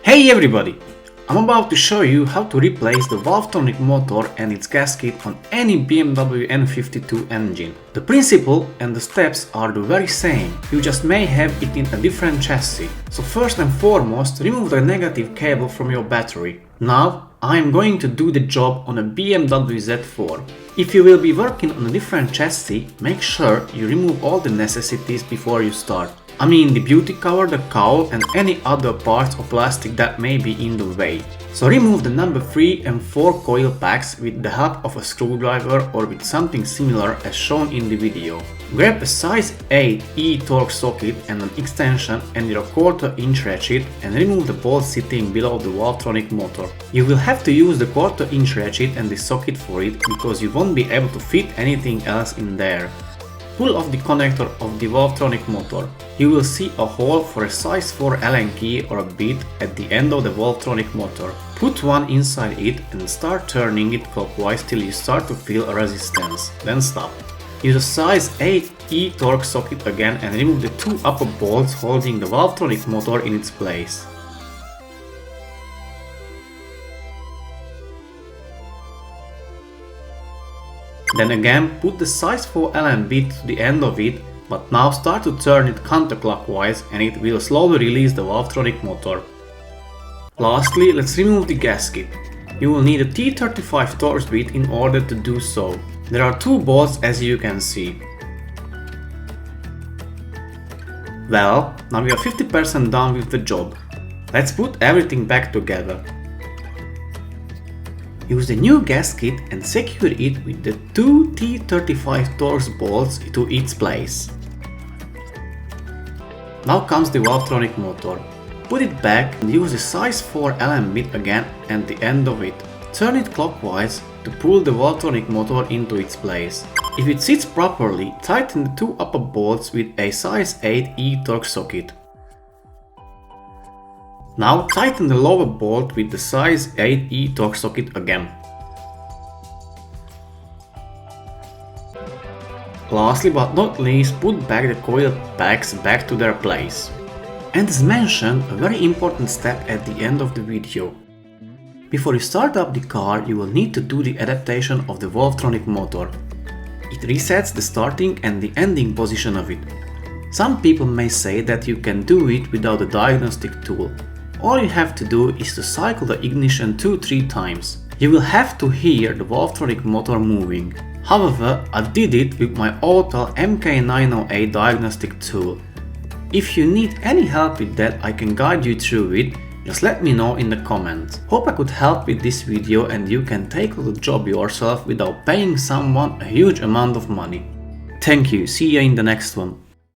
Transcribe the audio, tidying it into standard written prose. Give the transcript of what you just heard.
Hey everybody! I'm about to show you how to replace the Valvetronic motor and its gasket on any BMW N52 engine. The principle and the steps are the very same, you just may have it in a different chassis. So first and foremost, remove the negative cable from your battery. Now I'm going to do the job on a BMW Z4. If you will be working on a different chassis, make sure you remove all the necessities before you start. I mean the beauty cover, the cowl and any other parts or plastic that may be in the way. So remove the number 3 and 4 coil packs with the help of a screwdriver or with something similar as shown in the video. Grab a size 8 E-torx socket and an extension and your 1/4 inch ratchet and remove the bolt sitting below the Valvetronic motor. You will have to use the 1/4 inch ratchet and the socket for it because you won't be able to fit anything else in there. Pull off the connector of the Valvetronic motor. You will see a hole for a size 4 Allen key or a bit at the end of the Valvetronic motor. Put one inside it and start turning it clockwise till you start to feel a resistance, then stop. Use a size 8 E-torx socket again and remove the 2 upper bolts holding the Valvetronic motor in its place. Then again put the size 4 Allen bit to the end of it, but now start to turn it counterclockwise and it will slowly release the Valvetronic motor. Lastly, let's remove the gasket. You will need a T35 torx bit in order to do so. There are 2 bolts as you can see. Well, now we are 50% done with the job. Let's put everything back together. Use the new gasket and secure it with the 2 T35 torx bolts to its place. Now comes the Valvetronic motor. Put it back and use the size 4 Allen bit again and the end of it. Turn it clockwise to pull the Valvetronic motor into its place. If it sits properly, tighten the 2 upper bolts with a size 8 E-torx socket. Now tighten the lower bolt with the size 8 E-torx socket again. Lastly but not least, put back the coil packs back to their place. And as mentioned, a very important step at the end of the video. Before you start up the car, you will need to do the adaptation of the Valvetronic motor. It resets the starting and the ending position of it. Some people may say that you can do it without a diagnostic tool. All you have to do is to cycle the ignition 2-3 times. You will have to hear the Valvetronic motor moving. However, I did it with my Autel MK908 diagnostic tool. If you need any help with that, I can guide you through it, just let me know in the comments. Hope I could help with this video and you can take the job yourself without paying someone a huge amount of money. Thank you, see you in the next one.